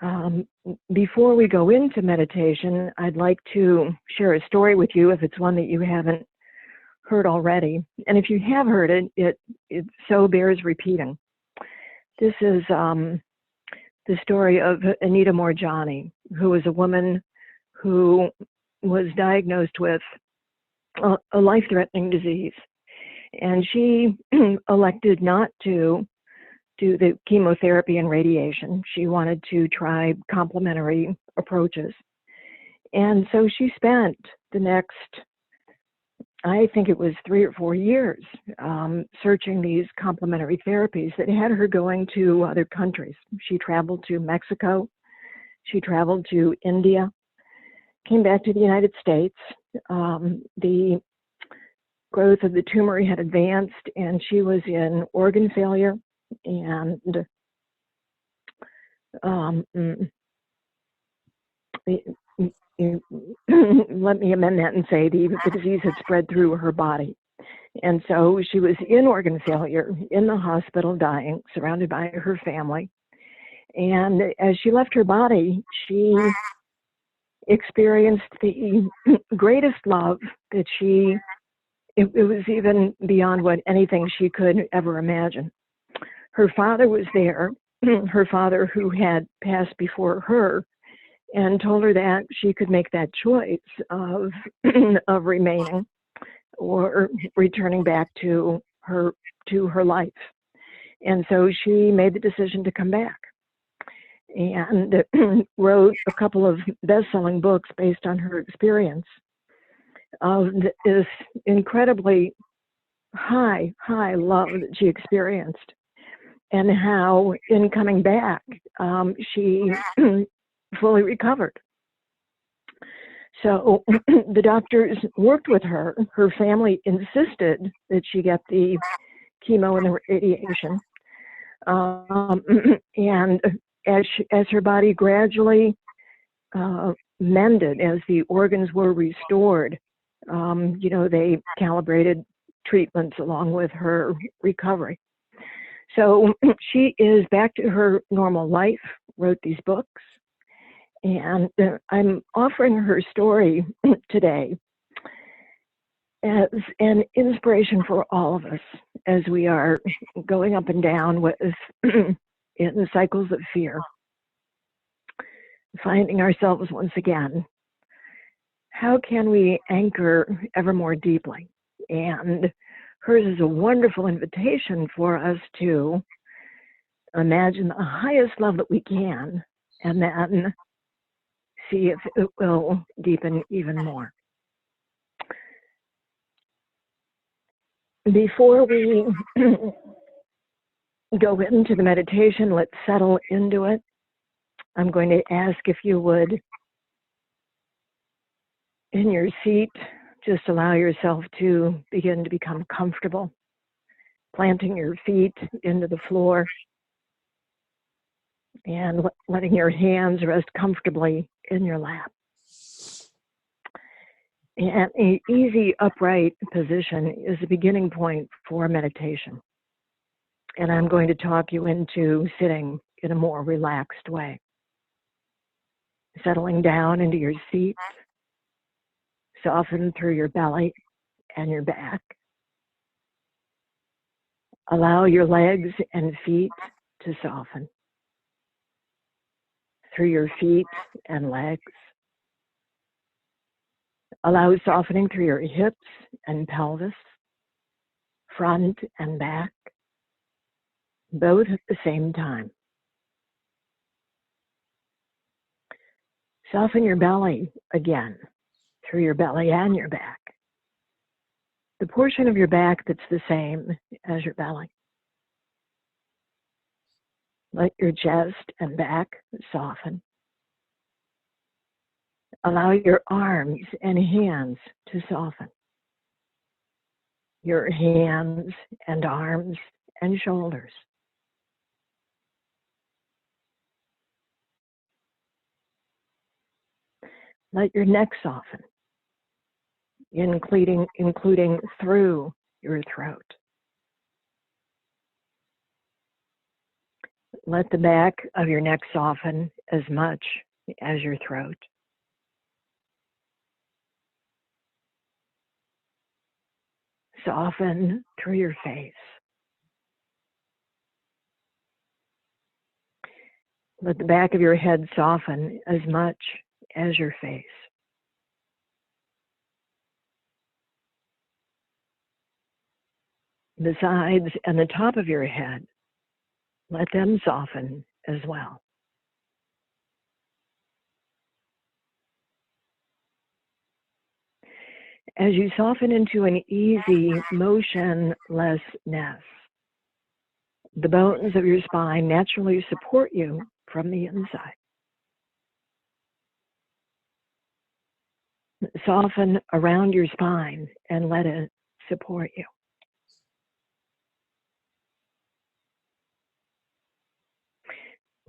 Um, Before we go into meditation, I'd like to share a story with you if it's one that you haven't heard already. And if you have heard it, it so bears repeating. This is the story of Anita Morjani, who was a woman who was diagnosed with a life-threatening disease. And she elected not to do the chemotherapy and radiation. She wanted to try complementary approaches. And so she spent the next, I think it was 3 or 4 years, searching these complementary therapies that had her going to other countries. She traveled to Mexico, she traveled to India, came back to the United States. The growth of the tumor had advanced and she was in organ failure. And let me amend that and say the disease had spread through her body. And so she was in organ failure, in the hospital, dying, surrounded by her family. And as she left her body, she experienced the greatest love that it was even beyond what anything she could ever imagine. Her father was there, her father who had passed before her, and told her that she could make that choice of remaining or returning back to her life. And so she made the decision to come back and wrote a couple of best-selling books based on her experience of this incredibly high love that she experienced, and how in coming back, she fully recovered. So the doctors worked with her. Her family insisted that she get the chemo and the radiation. And as her body gradually mended, as the organs were restored, they calibrated treatments along with her recovery. So she is back to her normal life, wrote these books, and I'm offering her story today as an inspiration for all of us as we are going up and down with in cycles of fear, finding ourselves once again. How can we anchor ever more deeply? And hers is a wonderful invitation for us to imagine the highest love that we can, and then see if it will deepen even more. Before we go into the meditation, let's settle into it. I'm going to ask if you would, in your seat, just allow yourself to begin to become comfortable, planting your feet into the floor and letting your hands rest comfortably in your lap. And an easy upright position is the beginning point for meditation. And I'm going to talk you into sitting in a more relaxed way. Settling down into your seat. Soften through your belly and your back. Allow your legs and feet to soften. Through your feet and legs. Allow softening through your hips and pelvis, front and back, both at the same time. Soften your belly again, through your belly and your back. The portion of your back that's the same as your belly. Let your chest and back soften. Allow your arms and hands to soften. Your hands and arms and shoulders. Let your neck soften, including through your throat. Let the back of your neck soften as much as your throat. Soften through your face. Let the back of your head soften as much as your face. The sides and the top of your head, let them soften as well. As you soften into an easy motionlessness, the bones of your spine naturally support you from the inside. Soften around your spine and let it support you.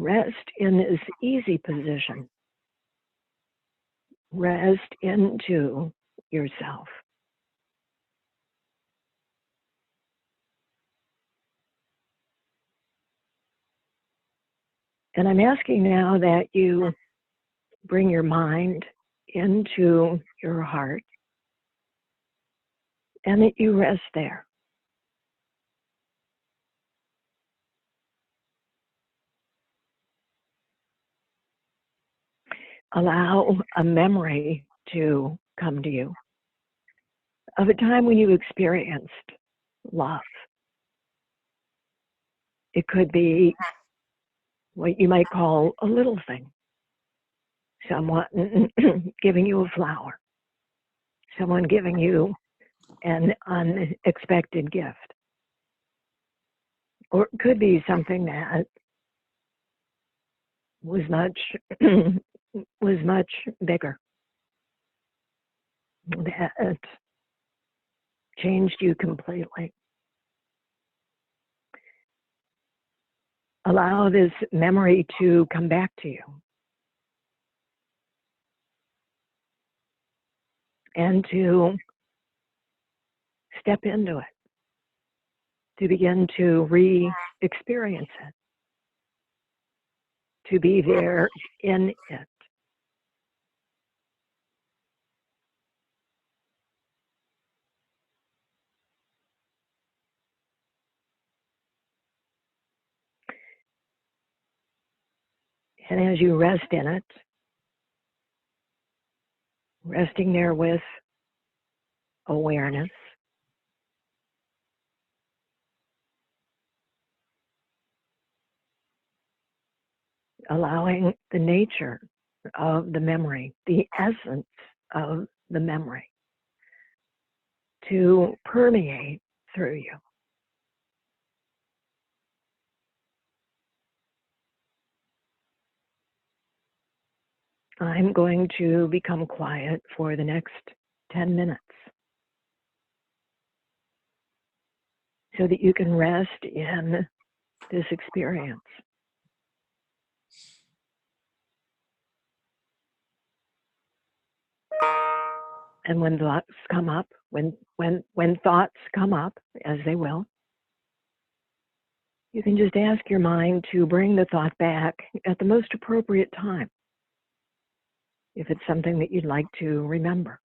Rest in this easy position. Rest into yourself. And I'm asking now that you bring your mind into your heart and that you rest there. Allow a memory to come to you of a time when you experienced love. It could be what you might call a little thing. Someone giving you a flower. Someone giving you an unexpected gift. Or it could be something that was much bigger. That changed you completely. Allow this memory to come back to you. And to step into it. To begin to re-experience it. To be there in it. And as you rest in it, resting there with awareness, allowing the nature of the memory, the essence of the memory, to permeate through you. I'm going to become quiet for the next 10 minutes so that you can rest in this experience. And when thoughts come up, when thoughts come up, as they will, you can just ask your mind to bring the thought back at the most appropriate time, if it's something that you'd like to remember.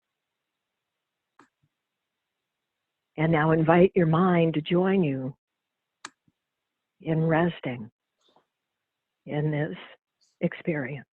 And now invite your mind to join you in resting in this experience.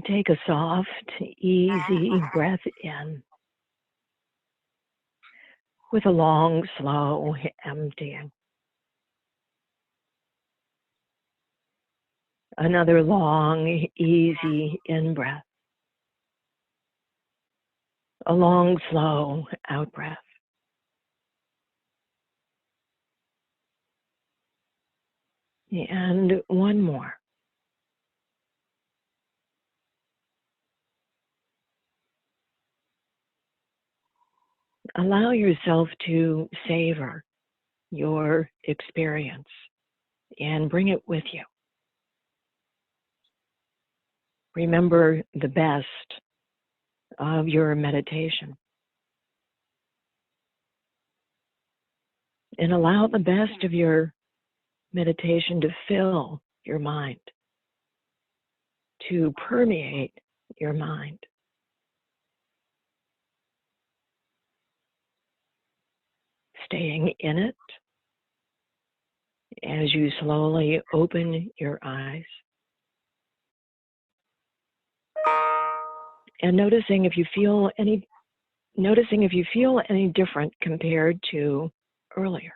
Take a soft, easy breath in with a long, slow emptying. Another long, easy in-breath. A long, slow out-breath. And one more. Allow yourself to savor your experience and bring it with you. Remember the best of your meditation. And allow the best of your meditation to fill your mind, to permeate your mind. Staying in it as you slowly open your eyes. And noticing if you feel any different compared to earlier.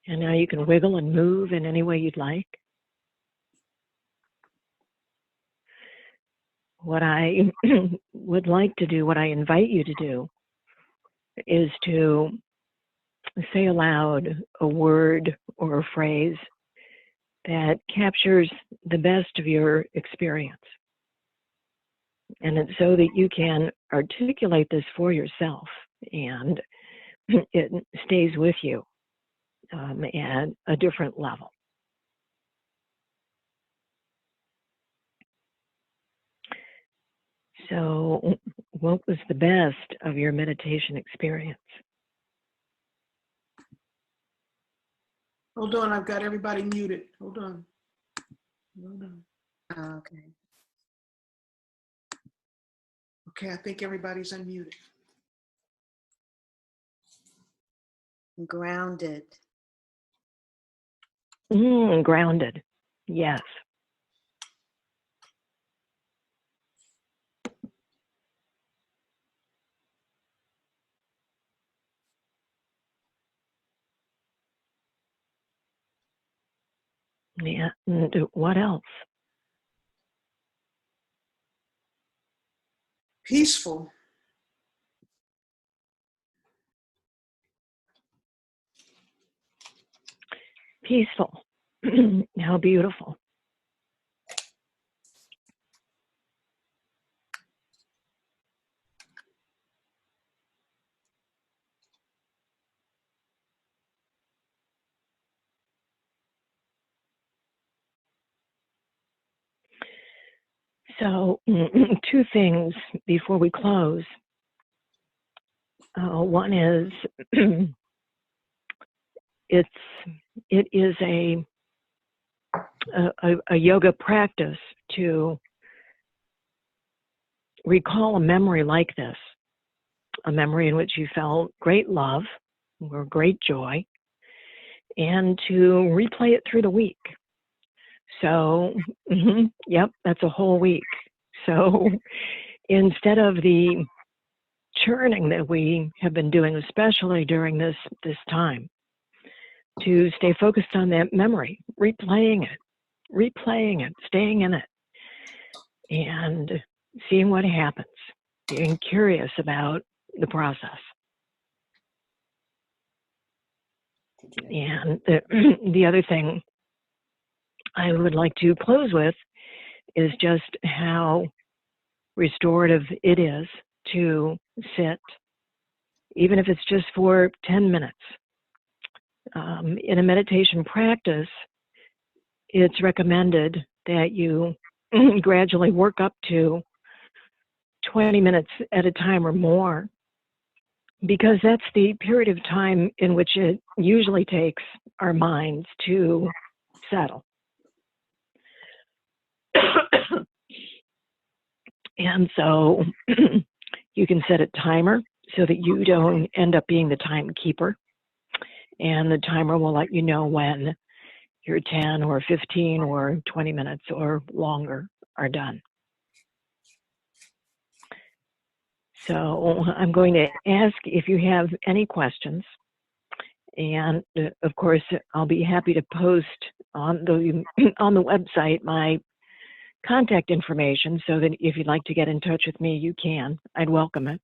And now you can wiggle and move in any way you'd like. What I would like to do, what I invite you to do, is to say aloud a word or a phrase that captures the best of your experience. And it's so that you can articulate this for yourself and it stays with you at a different level. So, what was the best of your meditation experience? Hold on, I've got everybody muted. Hold on. Okay. Okay, I think everybody's unmuted. Grounded. Grounded, yes. Yeah, and what else? Peaceful. Peaceful. How beautiful. So, two things before we close. One is it is a yoga practice to recall a memory like this, a memory in which you felt great love or great joy, and to replay it through the week. So, yep, that's a whole week. So instead of the churning that we have been doing, especially during this time, to stay focused on that memory, replaying it, staying in it, and seeing what happens, being curious about the process. And the other thing I would like to close with is just how restorative it is to sit, even if it's just for 10 minutes. In a meditation practice, it's recommended that you gradually work up to 20 minutes at a time or more, because that's the period of time in which it usually takes our minds to settle. And so you can set a timer so that you don't end up being the timekeeper. and the timer will let you know when your 10 or 15 or 20 minutes or longer are done. So I'm going to ask if you have any questions. And of course, I'll be happy to post on the website my contact information so that if you'd like to get in touch with me, you can. I'd welcome it.